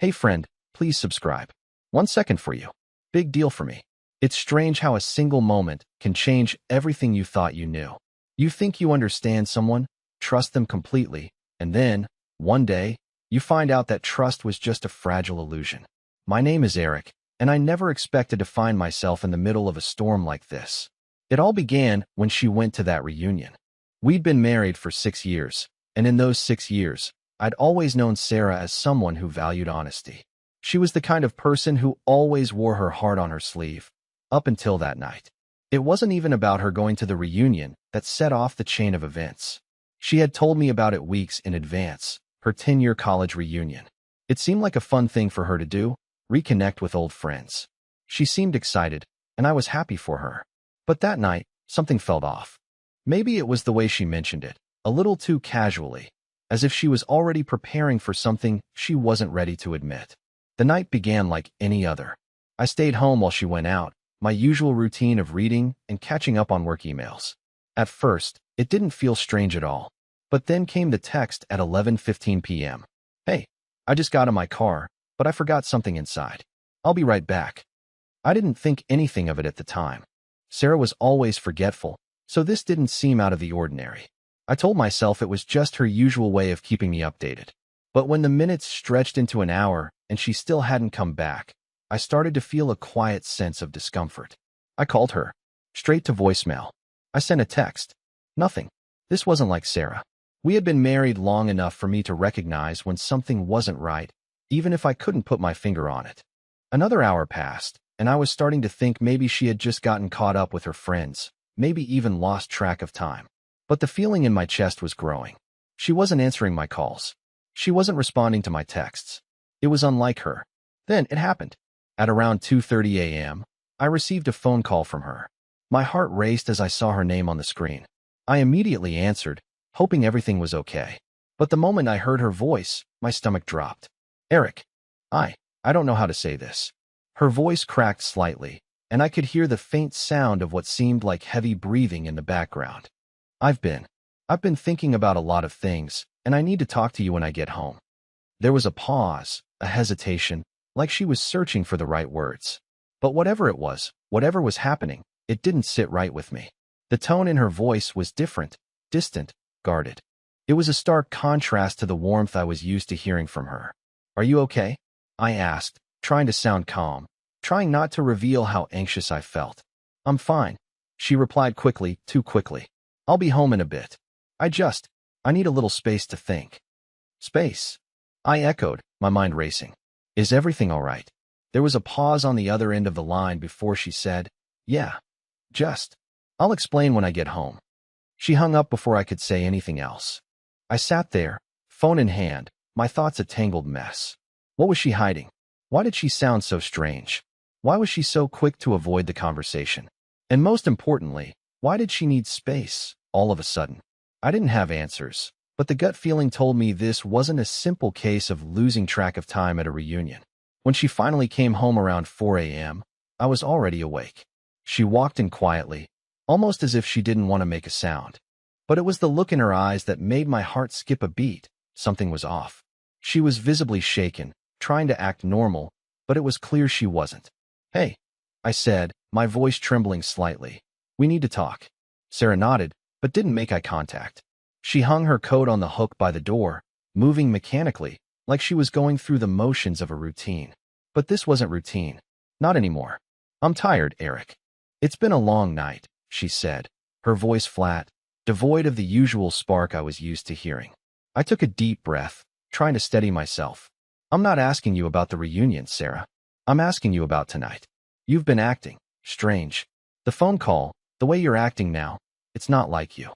Hey friend, please subscribe. 1 second for you. Big deal for me. It's strange how a single moment can change everything you thought you knew. You think you understand someone, trust them completely, and then, one day, you find out that trust was just a fragile illusion. My name is Eric, and I never expected to find myself in the middle of a storm like this. It all began when she went to that reunion. We'd been married for 6 years, and in those 6 years, I'd always known Sarah as someone who valued honesty. She was the kind of person who always wore her heart on her sleeve, up until that night. It wasn't even about her going to the reunion that set off the chain of events. She had told me about it weeks in advance, her 10-year college reunion. It seemed like a fun thing for her to do, reconnect with old friends. She seemed excited, and I was happy for her. But that night, something felt off. Maybe it was the way she mentioned it, a little too casually, as if she was already preparing for something she wasn't ready to admit. The night began like any other. I stayed home while she went out, my usual routine of reading and catching up on work emails. At first, it didn't feel strange at all. But then came the text at 11:15 p.m. Hey, I just got in my car, but I forgot something inside. I'll be right back. I didn't think anything of it at the time. Sarah was always forgetful, so this didn't seem out of the ordinary. I told myself it was just her usual way of keeping me updated. But when the minutes stretched into an hour and she still hadn't come back, I started to feel a quiet sense of discomfort. I called her, straight to voicemail. I sent a text. Nothing. This wasn't like Sarah. We had been married long enough for me to recognize when something wasn't right, even if I couldn't put my finger on it. Another hour passed, and I was starting to think maybe she had just gotten caught up with her friends, maybe even lost track of time. But the feeling in my chest was growing. She wasn't answering my calls. She wasn't responding to my texts. It was unlike her. Then it happened. At around 2:30 a.m., I received a phone call from her. My heart raced as I saw her name on the screen. I immediately answered, hoping everything was okay. But the moment I heard her voice, my stomach dropped. Eric. I don't know how to say this. Her voice cracked slightly, and I could hear the faint sound of what seemed like heavy breathing in the background. I've been thinking about a lot of things, and I need to talk to you when I get home. There was a pause, a hesitation, like she was searching for the right words. But whatever it was, whatever was happening, it didn't sit right with me. The tone in her voice was different, distant, guarded. It was a stark contrast to the warmth I was used to hearing from her. Are you okay? I asked, trying to sound calm, trying not to reveal how anxious I felt. I'm fine, she replied quickly, too quickly. I'll be home in a bit. I need a little space to think. Space? I echoed, my mind racing. Is everything all right? There was a pause on the other end of the line before she said, Yeah. I'll explain when I get home. She hung up before I could say anything else. I sat there, phone in hand, my thoughts a tangled mess. What was she hiding? Why did she sound so strange? Why was she so quick to avoid the conversation? And most importantly, why did she need space, all of a sudden? I didn't have answers, but the gut feeling told me this wasn't a simple case of losing track of time at a reunion. When she finally came home around 4 a.m., I was already awake. She walked in quietly, almost as if she didn't want to make a sound. But it was the look in her eyes that made my heart skip a beat. Something was off. She was visibly shaken, trying to act normal, but it was clear she wasn't. Hey, I said, my voice trembling slightly. We need to talk. Sarah nodded, but didn't make eye contact. She hung her coat on the hook by the door, moving mechanically, like she was going through the motions of a routine. But this wasn't routine. Not anymore. I'm tired, Eric. It's been a long night, she said, her voice flat, devoid of the usual spark I was used to hearing. I took a deep breath, trying to steady myself. I'm not asking you about the reunion, Sarah. I'm asking you about tonight. You've been acting strange. The phone call, the way you're acting now, it's not like you.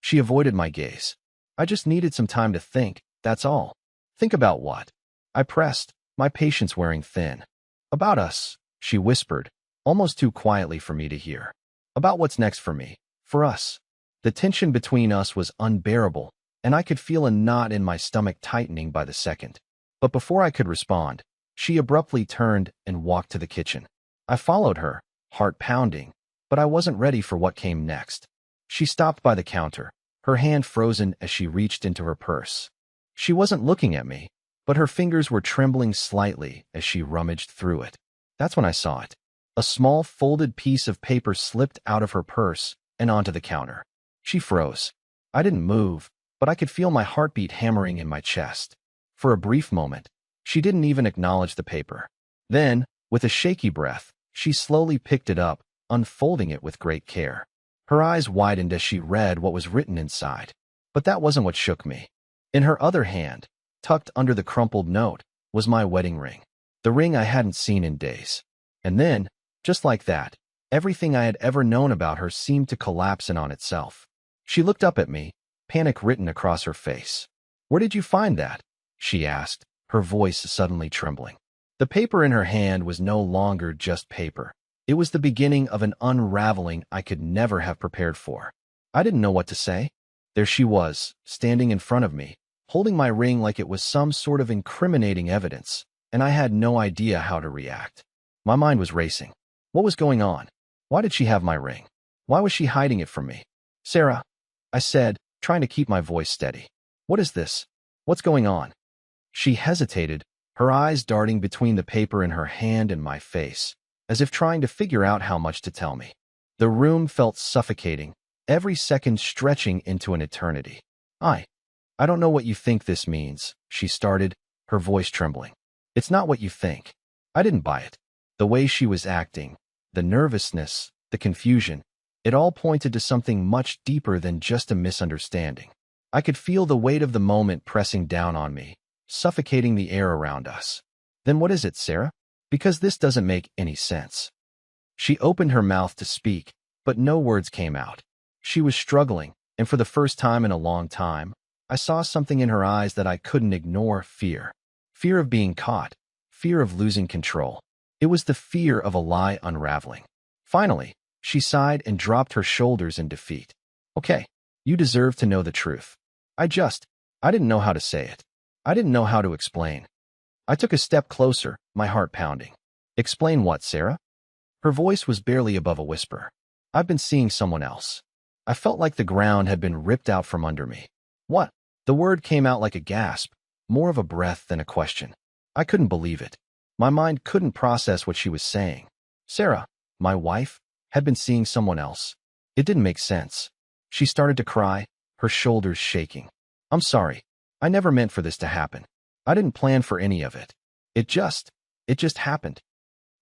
She avoided my gaze. I just needed some time to think, that's all. Think about what? I pressed, my patience wearing thin. About us, she whispered, almost too quietly for me to hear. About what's next for me, for us. The tension between us was unbearable, and I could feel a knot in my stomach tightening by the second. But before I could respond, she abruptly turned and walked to the kitchen. I followed her, heart pounding, but I wasn't ready for what came next. She stopped by the counter, her hand frozen as she reached into her purse. She wasn't looking at me, but her fingers were trembling slightly as she rummaged through it. That's when I saw it. A small folded piece of paper slipped out of her purse and onto the counter. She froze. I didn't move, but I could feel my heartbeat hammering in my chest. For a brief moment, she didn't even acknowledge the paper. Then, with a shaky breath, she slowly picked it up, unfolding it with great care. Her eyes widened as she read what was written inside. But that wasn't what shook me. In her other hand, tucked under the crumpled note, was my wedding ring. The ring I hadn't seen in days. And then, just like that, everything I had ever known about her seemed to collapse in on itself. She looked up at me, panic written across her face. "Where did you find that?" she asked, her voice suddenly trembling. The paper in her hand was no longer just paper. It was the beginning of an unraveling I could never have prepared for. I didn't know what to say. There she was, standing in front of me, holding my ring like it was some sort of incriminating evidence, and I had no idea how to react. My mind was racing. What was going on? Why did she have my ring? Why was she hiding it from me? "Sarah," I said, trying to keep my voice steady. "What is this? What's going on?" She hesitated, her eyes darting between the paper in her hand and my face, as if trying to figure out how much to tell me. The room felt suffocating, every second stretching into an eternity. I don't know what you think this means," she started, her voice trembling. "It's not what you think." I didn't buy it. The way she was acting, the nervousness, the confusion, it all pointed to something much deeper than just a misunderstanding. I could feel the weight of the moment pressing down on me, suffocating the air around us. "Then what is it, Sarah? Because this doesn't make any sense." She opened her mouth to speak, but no words came out. She was struggling, and for the first time in a long time, I saw something in her eyes that I couldn't ignore: fear. Fear of being caught. Fear of losing control. It was the fear of a lie unraveling. Finally, she sighed and dropped her shoulders in defeat. "Okay, you deserve to know the truth." I didn't know how to say it. I didn't know how to explain. I took a step closer, my heart pounding. "Explain what, Sarah?" Her voice was barely above a whisper. "I've been seeing someone else." I felt like the ground had been ripped out from under me. "What?" The word came out like a gasp, more of a breath than a question. I couldn't believe it. My mind couldn't process what she was saying. Sarah, my wife, had been seeing someone else. It didn't make sense. She started to cry, her shoulders shaking. "I'm sorry. I never meant for this to happen. I didn't plan for any of it. It just happened."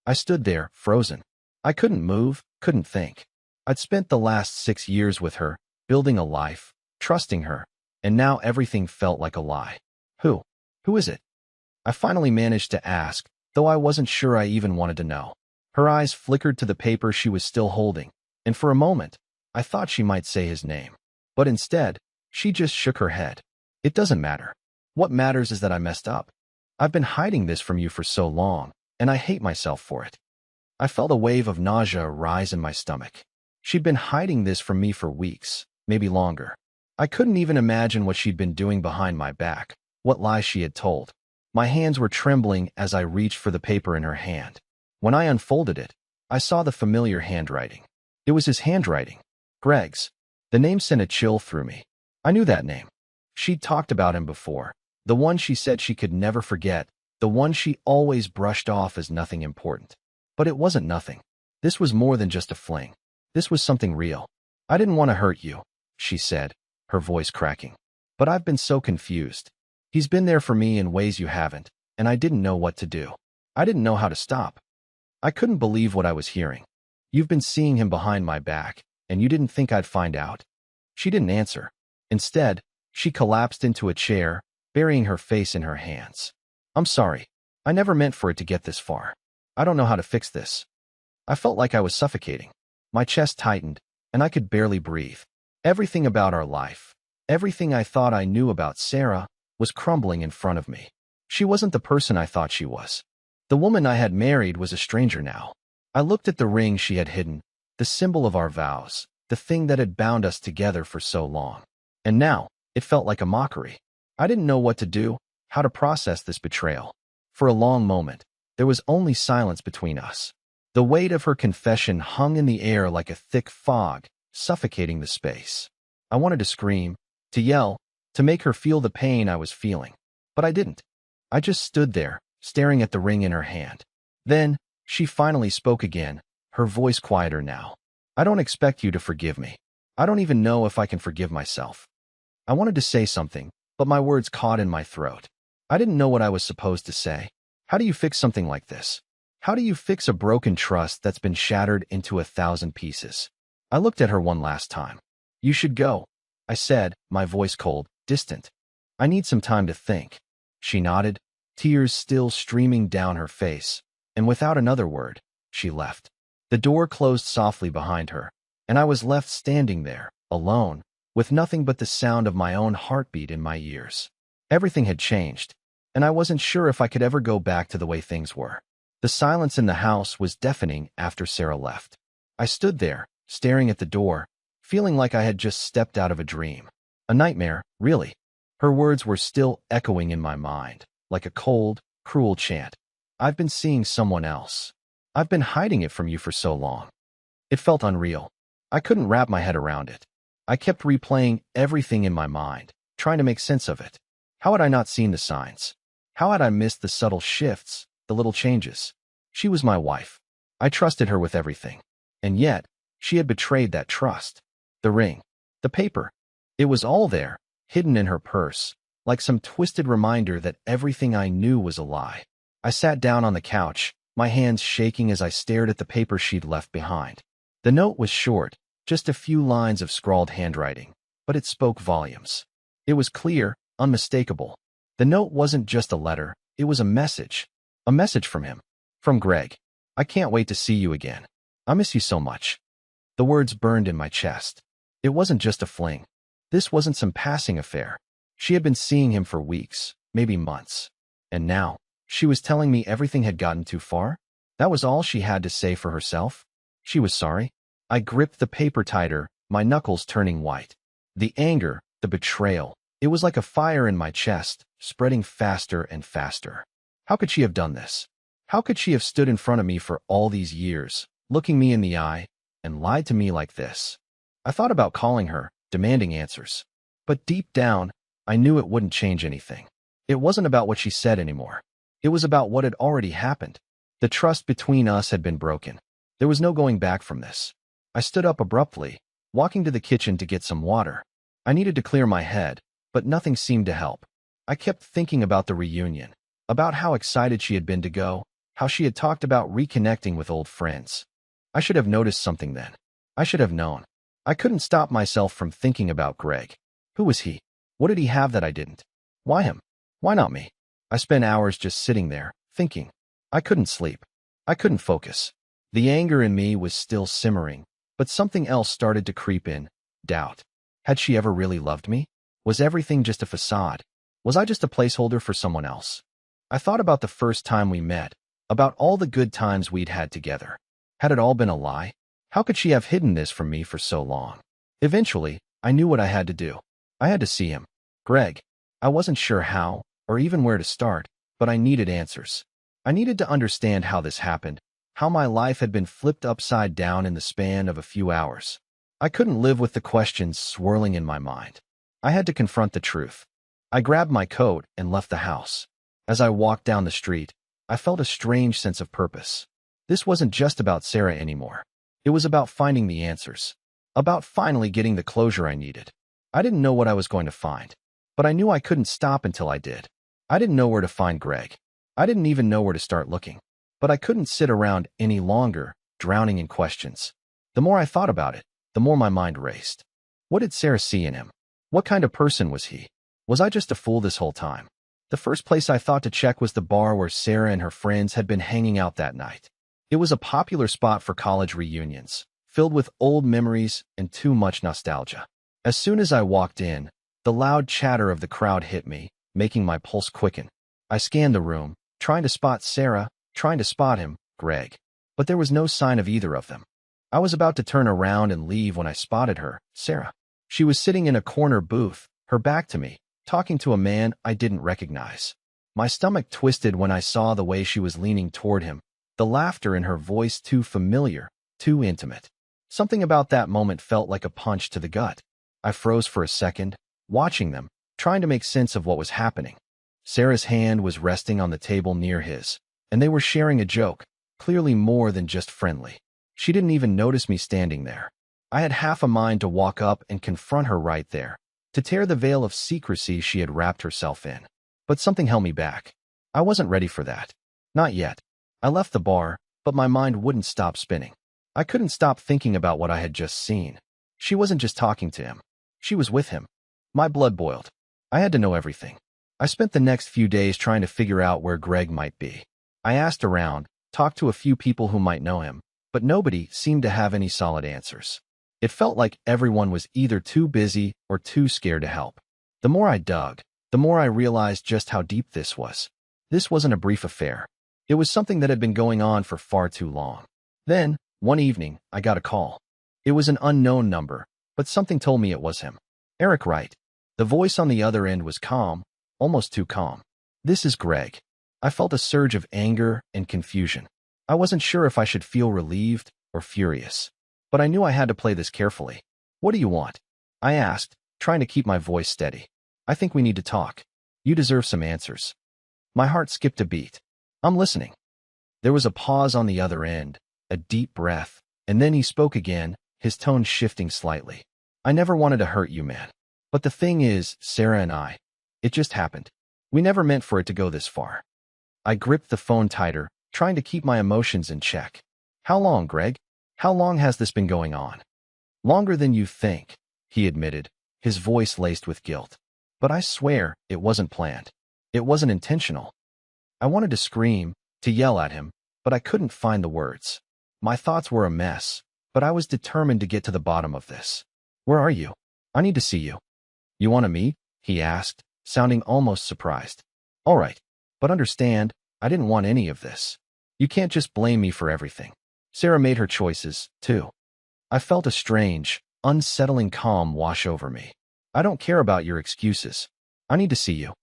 I stood there, frozen. I couldn't move, couldn't think. I'd spent the last 6 years with her, building a life, trusting her, and now everything felt like a lie. Who is it?" I finally managed to ask, though I wasn't sure I even wanted to know. Her eyes flickered to the paper she was still holding, and for a moment, I thought she might say his name. But instead, she just shook her head. "It doesn't matter. What matters is that I messed up. I've been hiding this from you for so long, and I hate myself for it." I felt a wave of nausea rise in my stomach. She'd been hiding this from me for weeks, maybe longer. I couldn't even imagine what she'd been doing behind my back, what lies she had told. My hands were trembling as I reached for the paper in her hand. When I unfolded it, I saw the familiar handwriting. It was his handwriting. Greg's. The name sent a chill through me. I knew that name. She'd talked about him before. The one she said she could never forget. The one she always brushed off as nothing important. But it wasn't nothing. This was more than just a fling. This was something real. "I didn't want to hurt you," she said, her voice cracking. "But I've been so confused. He's been there for me in ways you haven't, and I didn't know what to do. I didn't know how to stop." I couldn't believe what I was hearing. "You've been seeing him behind my back, and you didn't think I'd find out?" She didn't answer. Instead, she collapsed into a chair, burying her face in her hands. "I'm sorry. I never meant for it to get this far. I don't know how to fix this." I felt like I was suffocating. My chest tightened, and I could barely breathe. Everything about our life, everything I thought I knew about Sarah, was crumbling in front of me. She wasn't the person I thought she was. The woman I had married was a stranger now. I looked at the ring she had hidden, the symbol of our vows, the thing that had bound us together for so long. And now, it felt like a mockery. I didn't know what to do, how to process this betrayal. For a long moment, there was only silence between us. The weight of her confession hung in the air like a thick fog, suffocating the space. I wanted to scream, to yell, to make her feel the pain I was feeling. But I didn't. I just stood there, staring at the ring in her hand. Then, she finally spoke again, her voice quieter now. I don't expect you to forgive me. I don't even know if I can forgive myself. I wanted to say something, but my words caught in my throat. I didn't know what I was supposed to say. How do you fix something like this? How do you fix a broken trust that's been shattered into 1,000 pieces? I looked at her one last time. You should go, I said, my voice cold, distant. I need some time to think. She nodded, tears still streaming down her face, and without another word, she left. The door closed softly behind her, and I was left standing there, alone, with nothing but the sound of my own heartbeat in my ears. Everything had changed, and I wasn't sure if I could ever go back to the way things were. The silence in the house was deafening after Sarah left. I stood there, staring at the door, feeling like I had just stepped out of a dream. A nightmare, really. Her words were still echoing in my mind, like a cold, cruel chant. I've been seeing someone else. I've been hiding it from you for so long. It felt unreal. I couldn't wrap my head around it. I kept replaying everything in my mind, trying to make sense of it. How had I not seen the signs? How had I missed the subtle shifts, the little changes? She was my wife. I trusted her with everything. And yet, she had betrayed that trust. The ring, the paper. It was all there, hidden in her purse, like some twisted reminder that everything I knew was a lie. I sat down on the couch, my hands shaking as I stared at the paper she'd left behind. The note was short, just a few lines of scrawled handwriting, but it spoke volumes. It was clear, unmistakable. The note wasn't just a letter, it was a message. A message from him. From Greg. I can't wait to see you again. I miss you so much. The words burned in my chest. It wasn't just a fling. This wasn't some passing affair. She had been seeing him for weeks, maybe months. And now, she was telling me everything had gotten too far? That was all she had to say for herself? She was sorry? I gripped the paper tighter, my knuckles turning white. The anger, the betrayal, it was like a fire in my chest, spreading faster and faster. How could she have done this? How could she have stood in front of me for all these years, looking me in the eye, and lied to me like this? I thought about calling her, demanding answers. But deep down, I knew it wouldn't change anything. It wasn't about what she said anymore. It was about what had already happened. The trust between us had been broken. There was no going back from this. I stood up abruptly, walking to the kitchen to get some water. I needed to clear my head, but nothing seemed to help. I kept thinking about the reunion, about how excited she had been to go, how she had talked about reconnecting with old friends. I should have noticed something then. I should have known. I couldn't stop myself from thinking about Greg. Who was he? What did he have that I didn't? Why him? Why not me? I spent hours just sitting there, thinking. I couldn't sleep. I couldn't focus. The anger in me was still simmering, but something else started to creep in, doubt. Had she ever really loved me? Was everything just a facade? Was I just a placeholder for someone else? I thought about the first time we met, about all the good times we'd had together. Had it all been a lie? How could she have hidden this from me for so long? Eventually, I knew what I had to do. I had to see him. Greg. I wasn't sure how, or even where to start, but I needed answers. I needed to understand how this happened, how my life had been flipped upside down in the span of a few hours. I couldn't live with the questions swirling in my mind. I had to confront the truth. I grabbed my coat and left the house. As I walked down the street, I felt a strange sense of purpose. This wasn't just about Sarah anymore. It was about finding the answers. About finally getting the closure I needed. I didn't know what I was going to find, but I knew I couldn't stop until I did. I didn't know where to find Greg. I didn't even know where to start looking. But I couldn't sit around any longer, drowning in questions. The more I thought about it, the more my mind raced. What did Sarah see in him? What kind of person was he? Was I just a fool this whole time? The first place I thought to check was the bar where Sarah and her friends had been hanging out that night. It was a popular spot for college reunions, filled with old memories and too much nostalgia. As soon as I walked in, the loud chatter of the crowd hit me, making my pulse quicken. I scanned the room, trying to spot Sarah, trying to spot him, Greg. But there was no sign of either of them. I was about to turn around and leave when I spotted her, Sarah. She was sitting in a corner booth, her back to me, talking to a man I didn't recognize. My stomach twisted when I saw the way she was leaning toward him, the laughter in her voice too familiar, too intimate. Something about that moment felt like a punch to the gut. I froze for a second, watching them, trying to make sense of what was happening. Sarah's hand was resting on the table near his, and they were sharing a joke, clearly more than just friendly. She didn't even notice me standing there. I had half a mind to walk up and confront her right there, to tear the veil of secrecy she had wrapped herself in. But something held me back. I wasn't ready for that. Not yet. I left the bar, but my mind wouldn't stop spinning. I couldn't stop thinking about what I had just seen. She wasn't just talking to him. She was with him. My blood boiled. I had to know everything. I spent the next few days trying to figure out where Greg might be. I asked around, talked to a few people who might know him, but nobody seemed to have any solid answers. It felt like everyone was either too busy or too scared to help. The more I dug, the more I realized just how deep this was. This wasn't a brief affair. It was something that had been going on for far too long. Then, one evening, I got a call. It was an unknown number, but something told me it was him. Eric Wright. The voice on the other end was calm, almost too calm. "This is Greg." I felt a surge of anger and confusion. I wasn't sure if I should feel relieved or furious, but I knew I had to play this carefully. "What do you want?" I asked, trying to keep my voice steady. "I think we need to talk. You deserve some answers." My heart skipped a beat. "I'm listening." There was a pause on the other end, a deep breath, and then he spoke again, his tone shifting slightly. "I never wanted to hurt you, man. But the thing is, Sarah and I, it just happened. We never meant for it to go this far." I gripped the phone tighter, trying to keep my emotions in check. "How long, Greg? How long has this been going on?" "Longer than you think," he admitted, his voice laced with guilt. "But I swear it wasn't planned. It wasn't intentional." I wanted to scream, to yell at him, but I couldn't find the words. My thoughts were a mess, but I was determined to get to the bottom of this. "Where are you? I need to see you." "You want to meet?" he asked, sounding almost surprised. "All right, but understand, I didn't want any of this. You can't just blame me for everything. Sarah made her choices, too." I felt a strange, unsettling calm wash over me. "I don't care about your excuses. I need to see you."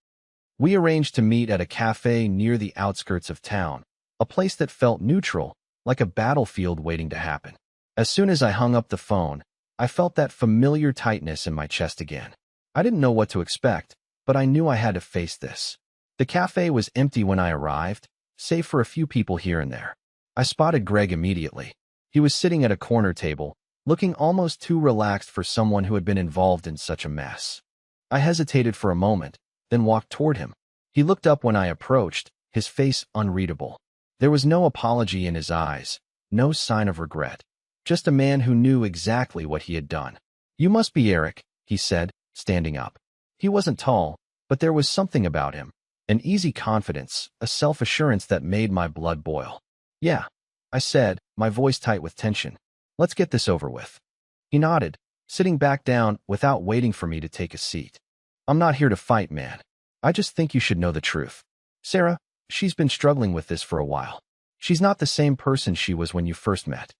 We arranged to meet at a cafe near the outskirts of town, a place that felt neutral, like a battlefield waiting to happen. As soon as I hung up the phone, I felt that familiar tightness in my chest again. I didn't know what to expect, but I knew I had to face this. The cafe was empty when I arrived, save for a few people here and there. I spotted Greg immediately. He was sitting at a corner table, looking almost too relaxed for someone who had been involved in such a mess. I hesitated for a moment, then walked toward him. He looked up when I approached, his face unreadable. There was no apology in his eyes, no sign of regret. Just a man who knew exactly what he had done. "You must be Eric," he said, standing up. He wasn't tall, but there was something about him. An easy confidence, a self-assurance that made my blood boil. "Yeah," I said, my voice tight with tension. "Let's get this over with." He nodded, sitting back down without waiting for me to take a seat. "I'm not here to fight, man. I just think you should know the truth. Sarah, she's been struggling with this for a while. She's not the same person she was when you first met."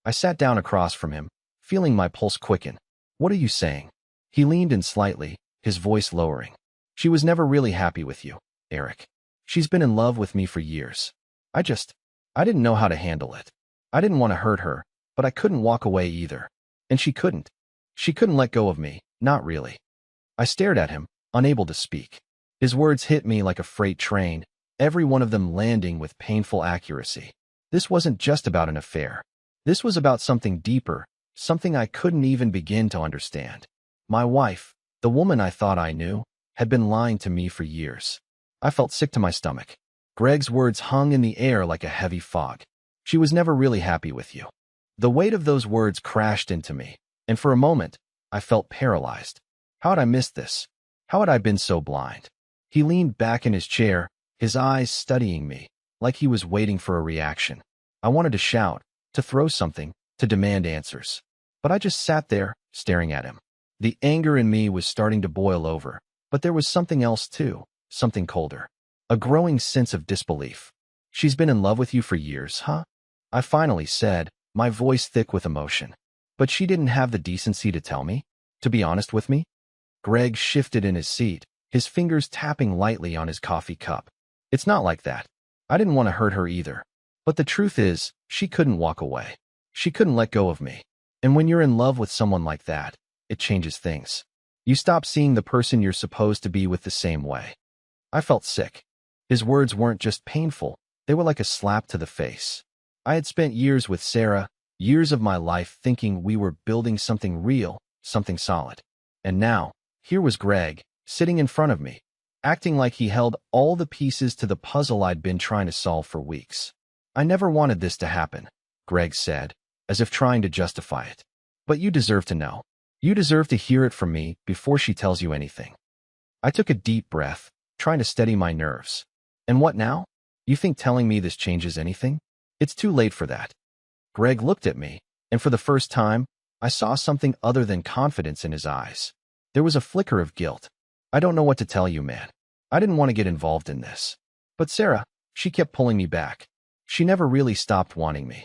I sat down across from him, feeling my pulse quicken. "What are you saying?" He leaned in slightly, his voice lowering. "She was never really happy with you, Eric. She's been in love with me for years. I didn't know how to handle it. I didn't want to hurt her, but I couldn't walk away either. And she couldn't. She couldn't let go of me, not really." I stared at him, unable to speak. His words hit me like a freight train, every one of them landing with painful accuracy. This wasn't just about an affair. This was about something deeper, something I couldn't even begin to understand. My wife, the woman I thought I knew, had been lying to me for years. I felt sick to my stomach. Greg's words hung in the air like a heavy fog. "She was never really happy with you." The weight of those words crashed into me, and for a moment, I felt paralyzed. How had I missed this? How had I been so blind? He leaned back in his chair, his eyes studying me, like he was waiting for a reaction. I wanted to shout, to throw something, to demand answers. But I just sat there, staring at him. The anger in me was starting to boil over, but there was something else too, something colder. A growing sense of disbelief. "She's been in love with you for years, huh?" I finally said, my voice thick with emotion. "But she didn't have the decency to tell me? To be honest with me?" Greg shifted in his seat, his fingers tapping lightly on his coffee cup. "It's not like that. I didn't want to hurt her either. But the truth is, she couldn't walk away. She couldn't let go of me. And when you're in love with someone like that, it changes things. You stop seeing the person you're supposed to be with the same way." I felt sick. His words weren't just painful, they were like a slap to the face. I had spent years with Sarah, years of my life thinking we were building something real, something solid. And now, here was Greg, sitting in front of me, acting like he held all the pieces to the puzzle I'd been trying to solve for weeks. I never wanted this to happen, Greg said, as if trying to justify it. But you deserve to know. You deserve to hear it from me before she tells you anything. I took a deep breath, trying to steady my nerves. And what now? You think telling me this changes anything? It's too late for that. Greg looked at me, and for the first time, I saw something other than confidence in his eyes. There was a flicker of guilt. I don't know what to tell you, man. I didn't want to get involved in this. But Sarah, she kept pulling me back. She never really stopped wanting me.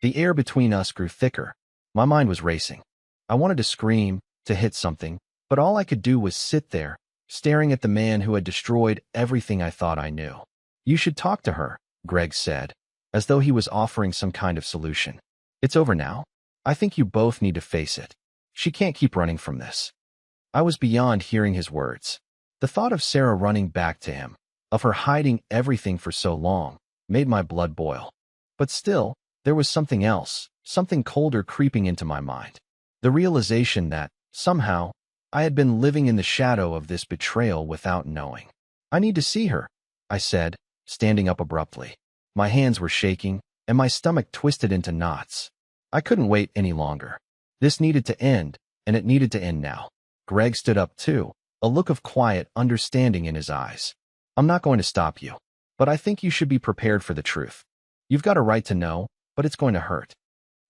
The air between us grew thicker. My mind was racing. I wanted to scream, to hit something, but all I could do was sit there, staring at the man who had destroyed everything I thought I knew. You should talk to her, Greg said, as though he was offering some kind of solution. It's over now. I think you both need to face it. She can't keep running from this. I was beyond hearing his words. The thought of Sarah running back to him, of her hiding everything for so long, made my blood boil. But still, there was something else, something colder creeping into my mind. The realization that, somehow, I had been living in the shadow of this betrayal without knowing. I need to see her, I said, standing up abruptly. My hands were shaking, and my stomach twisted into knots. I couldn't wait any longer. This needed to end, and it needed to end now. Greg stood up too, a look of quiet understanding in his eyes. I'm not going to stop you, but I think you should be prepared for the truth. You've got a right to know, but it's going to hurt.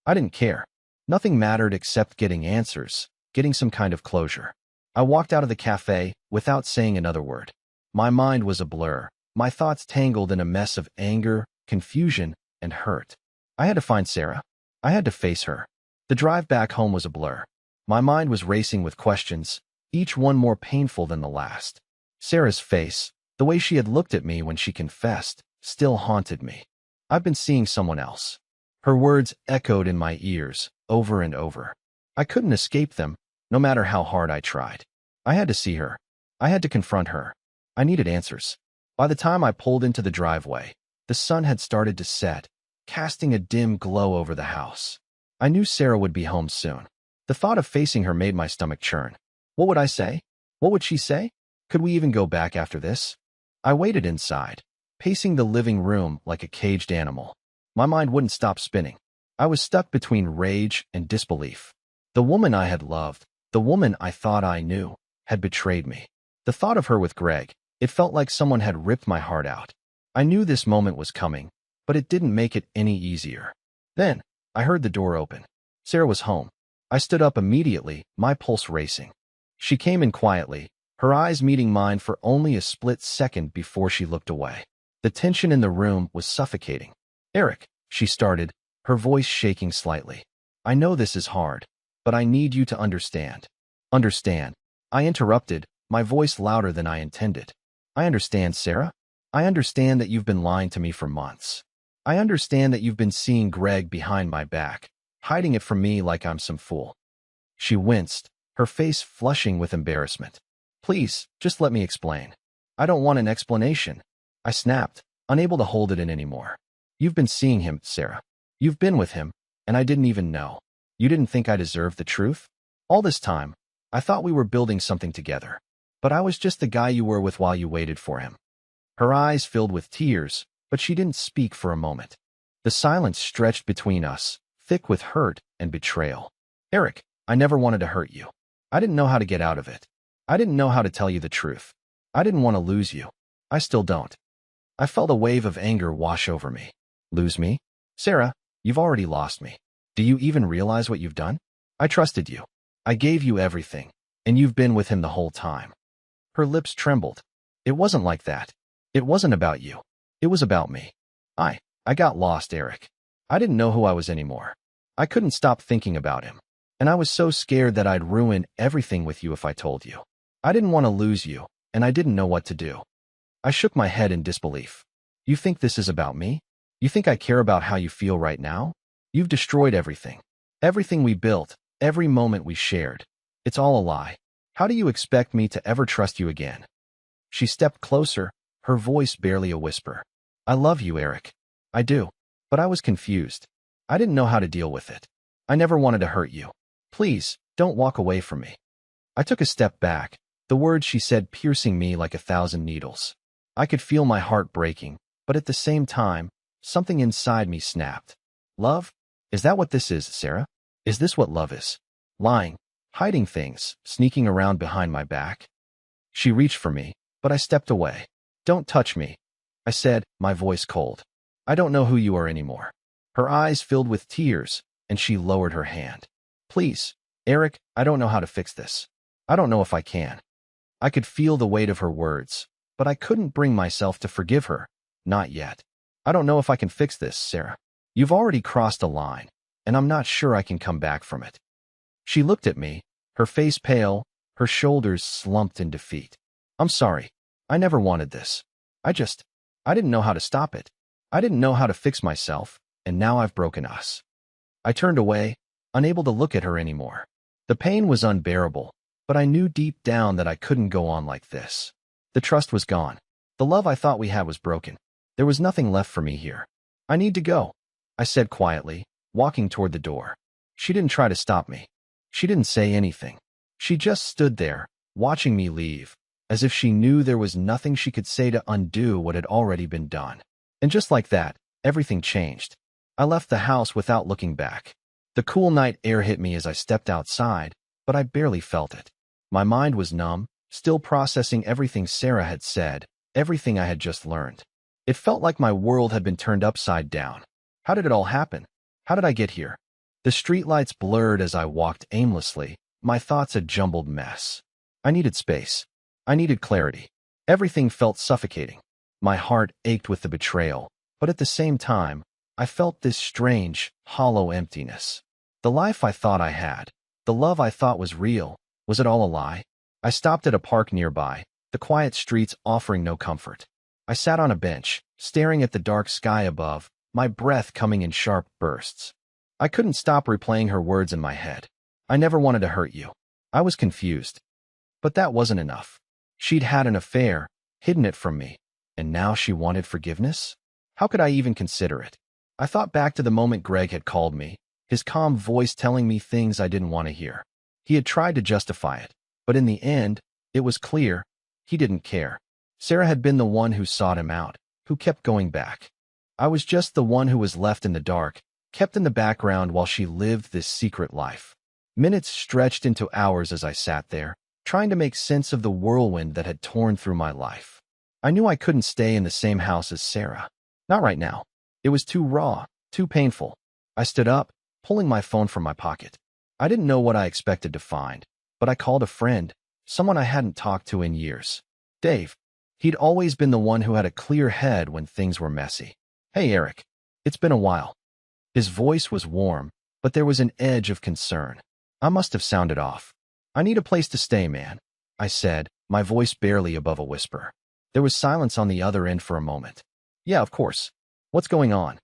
I didn't care. Nothing mattered except getting answers, getting some kind of closure. I walked out of the cafe without saying another word. My mind was a blur, my thoughts tangled in a mess of anger, confusion, and hurt. I had to find Sarah. I had to face her. The drive back home was a blur. My mind was racing with questions, each one more painful than the last. Sarah's face, the way she had looked at me when she confessed, still haunted me. I've been seeing someone else. Her words echoed in my ears, over and over. I couldn't escape them, no matter how hard I tried. I had to see her. I had to confront her. I needed answers. By the time I pulled into the driveway, the sun had started to set, casting a dim glow over the house. I knew Sarah would be home soon. The thought of facing her made my stomach churn. What would I say? What would she say? Could we even go back after this? I waited inside, pacing the living room like a caged animal. My mind wouldn't stop spinning. I was stuck between rage and disbelief. The woman I had loved, the woman I thought I knew, had betrayed me. The thought of her with Greg, it felt like someone had ripped my heart out. I knew this moment was coming, but it didn't make it any easier. Then, I heard the door open. Sarah was home. I stood up immediately, my pulse racing. She came in quietly, her eyes meeting mine for only a split second before she looked away. The tension in the room was suffocating. Eric, she started, her voice shaking slightly. I know this is hard, but I need you to understand. Understand. I interrupted, my voice louder than I intended. I understand, Sarah. I understand that you've been lying to me for months. I understand that you've been seeing Greg behind my back, hiding it from me like I'm some fool. She winced, her face flushing with embarrassment. Please, just let me explain. I don't want an explanation. I snapped, unable to hold it in anymore. You've been seeing him, Sarah. You've been with him, and I didn't even know. You didn't think I deserved the truth? All this time, I thought we were building something together. But I was just the guy you were with while you waited for him. Her eyes filled with tears, but she didn't speak for a moment. The silence stretched between us, thick with hurt and betrayal. Eric, I never wanted to hurt you. I didn't know how to get out of it. I didn't know how to tell you the truth. I didn't want to lose you. I still don't. I felt a wave of anger wash over me. Lose me? Sarah, you've already lost me. Do you even realize what you've done? I trusted you. I gave you everything, and you've been with him the whole time. Her lips trembled. It wasn't like that. It wasn't about you. It was about me. I got lost, Eric. I didn't know who I was anymore. I couldn't stop thinking about him. And I was so scared that I'd ruin everything with you if I told you. I didn't want to lose you, and I didn't know what to do. I shook my head in disbelief. You think this is about me? You think I care about how you feel right now? You've destroyed everything. Everything we built, every moment we shared. It's all a lie. How do you expect me to ever trust you again? She stepped closer, her voice barely a whisper. I love you, Eric. I do. But I was confused. I didn't know how to deal with it. I never wanted to hurt you. Please, don't walk away from me. I took a step back, the words she said piercing me like 1,000 needles. I could feel my heart breaking, but at the same time, something inside me snapped. Love? Is that what this is, Sarah? Is this what love is? Lying, hiding things, sneaking around behind my back? She reached for me, but I stepped away. Don't touch me, I said, my voice cold. I don't know who you are anymore. Her eyes filled with tears, and she lowered her hand. Please, Eric, I don't know how to fix this. I don't know if I can. I could feel the weight of her words, but I couldn't bring myself to forgive her. Not yet. I don't know if I can fix this, Sarah. You've already crossed a line, and I'm not sure I can come back from it. She looked at me, her face pale, her shoulders slumped in defeat. I'm sorry. I never wanted this. I didn't know how to stop it. I didn't know how to fix myself, and now I've broken us. I turned away, unable to look at her anymore. The pain was unbearable, but I knew deep down that I couldn't go on like this. The trust was gone. The love I thought we had was broken. There was nothing left for me here. I need to go, I said quietly, walking toward the door. She didn't try to stop me. She didn't say anything. She just stood there, watching me leave, as if she knew there was nothing she could say to undo what had already been done. And just like that, everything changed. I left the house without looking back. The cool night air hit me as I stepped outside, but I barely felt it. My mind was numb, still processing everything Sarah had said, everything I had just learned. It felt like my world had been turned upside down. How did it all happen? How did I get here? The streetlights blurred as I walked aimlessly, my thoughts a jumbled mess. I needed space. I needed clarity. Everything felt suffocating. My heart ached with the betrayal, but at the same time, I felt this strange, hollow emptiness. The life I thought I had, the love I thought was real, was it all a lie? I stopped at a park nearby, the quiet streets offering no comfort. I sat on a bench, staring at the dark sky above, my breath coming in sharp bursts. I couldn't stop replaying her words in my head. I never wanted to hurt you. I was confused. But that wasn't enough. She'd had an affair, hidden it from me, and now she wanted forgiveness? How could I even consider it? I thought back to the moment Greg had called me, his calm voice telling me things I didn't want to hear. He had tried to justify it, but in the end, it was clear he didn't care. Sarah had been the one who sought him out, who kept going back. I was just the one who was left in the dark, kept in the background while she lived this secret life. Minutes stretched into hours as I sat there, trying to make sense of the whirlwind that had torn through my life. I knew I couldn't stay in the same house as Sarah. Not right now. It was too raw, too painful. I stood up, pulling my phone from my pocket. I didn't know what I expected to find, but I called a friend, someone I hadn't talked to in years. Dave. He'd always been the one who had a clear head when things were messy. Hey, Eric. It's been a while. His voice was warm, but there was an edge of concern. I must have sounded off. I need a place to stay, man, I said, my voice barely above a whisper. There was silence on the other end for a moment. Yeah, of course. What's going on?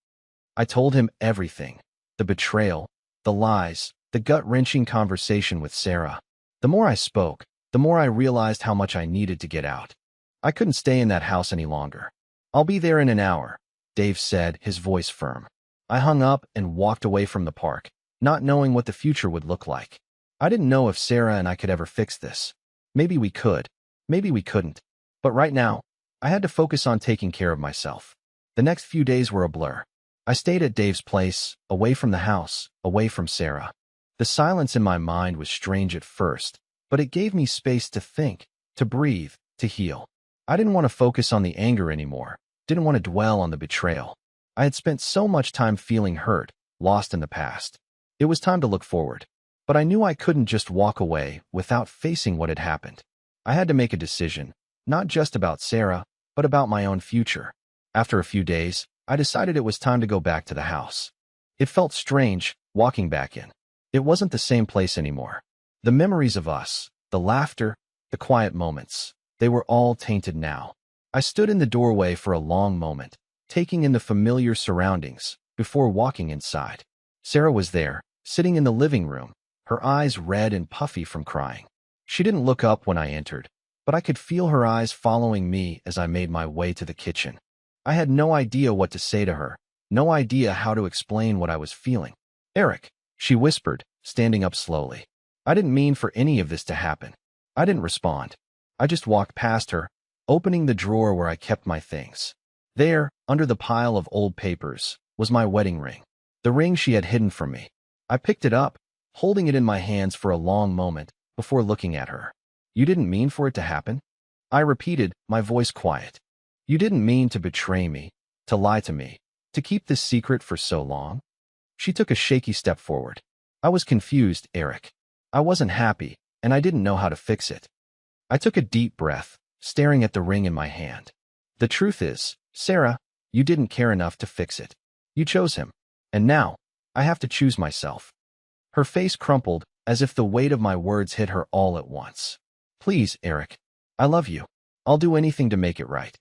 I told him everything. The betrayal, the lies, the gut-wrenching conversation with Sarah. The more I spoke, the more I realized how much I needed to get out. I couldn't stay in that house any longer. I'll be there in an hour, Dave said, his voice firm. I hung up and walked away from the park, not knowing what the future would look like. I didn't know if Sarah and I could ever fix this. Maybe we could. Maybe we couldn't. But right now, I had to focus on taking care of myself. The next few days were a blur. I stayed at Dave's place, away from the house, away from Sarah. The silence in my mind was strange at first, but it gave me space to think, to breathe, to heal. I didn't want to focus on the anger anymore, didn't want to dwell on the betrayal. I had spent so much time feeling hurt, lost in the past. It was time to look forward. But I knew I couldn't just walk away without facing what had happened. I had to make a decision, not just about Sarah, but about my own future. After a few days, I decided it was time to go back to the house. It felt strange, walking back in. It wasn't the same place anymore. The memories of us, the laughter, the quiet moments, they were all tainted now. I stood in the doorway for a long moment, taking in the familiar surroundings, before walking inside. Sarah was there, sitting in the living room, her eyes red and puffy from crying. She didn't look up when I entered, but I could feel her eyes following me as I made my way to the kitchen. I had no idea what to say to her, no idea how to explain what I was feeling. "Eric," she whispered, standing up slowly. I didn't mean for any of this to happen. I didn't respond. I just walked past her, opening the drawer where I kept my things. There, under the pile of old papers, was my wedding ring, the ring she had hidden from me. I picked it up, holding it in my hands for a long moment before looking at her. "You didn't mean for it to happen?" I repeated, my voice quiet. "You didn't mean to betray me, to lie to me, to keep this secret for so long?" She took a shaky step forward. "I was confused, Eric. I wasn't happy, and I didn't know how to fix it." I took a deep breath, staring at the ring in my hand. "The truth is, Sarah, you didn't care enough to fix it. You chose him. And now, I have to choose myself." Her face crumpled, as if the weight of my words hit her all at once. "Please, Eric. I love you. I'll do anything to make it right."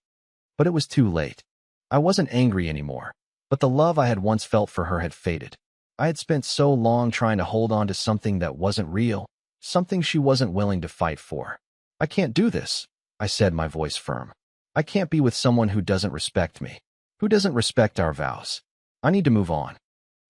But it was too late. I wasn't angry anymore, but the love I had once felt for her had faded. I had spent so long trying to hold on to something that wasn't real, something she wasn't willing to fight for. "I can't do this," I said, my voice firm. "I can't be with someone who doesn't respect me, who doesn't respect our vows. I need to move on."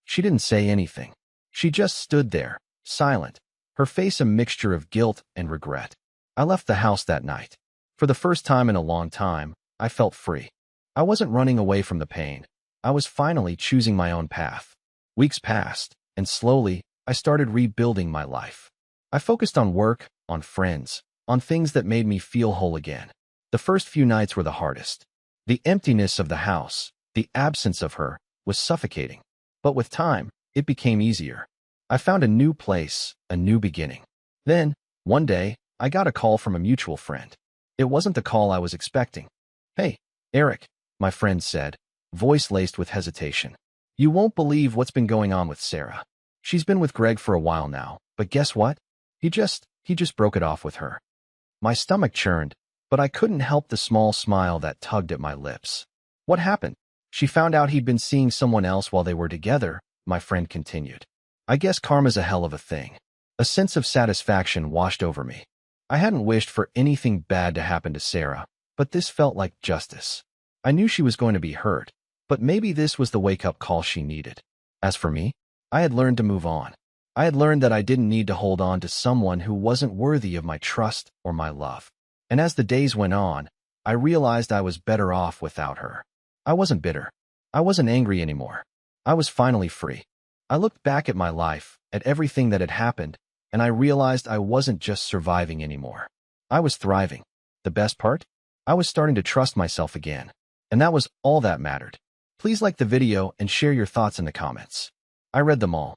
She didn't say anything. She just stood there, silent, her face a mixture of guilt and regret. I left the house that night. For the first time in a long time, I felt free. I wasn't running away from the pain. I was finally choosing my own path. Weeks passed, and slowly, I started rebuilding my life. I focused on work, on friends, on things that made me feel whole again. The first few nights were the hardest. The emptiness of the house, the absence of her, was suffocating. But with time, it became easier. I found a new place, a new beginning. Then, one day, I got a call from a mutual friend. It wasn't the call I was expecting. "Hey, Eric," my friend said, voice laced with hesitation. "You won't believe what's been going on with Sarah. She's been with Greg for a while now, but guess what? He just broke it off with her." My stomach churned, but I couldn't help the small smile that tugged at my lips. "What happened?" "She found out he'd been seeing someone else while they were together," my friend continued. "I guess karma's a hell of a thing." A sense of satisfaction washed over me. I hadn't wished for anything bad to happen to Sarah, but this felt like justice. I knew she was going to be hurt, but maybe this was the wake-up call she needed. As for me, I had learned to move on. I had learned that I didn't need to hold on to someone who wasn't worthy of my trust or my love. And as the days went on, I realized I was better off without her. I wasn't bitter. I wasn't angry anymore. I was finally free. I looked back at my life, at everything that had happened, and I realized I wasn't just surviving anymore. I was thriving. The best part? I was starting to trust myself again. And that was all that mattered. Please like the video and share your thoughts in the comments. I read them all.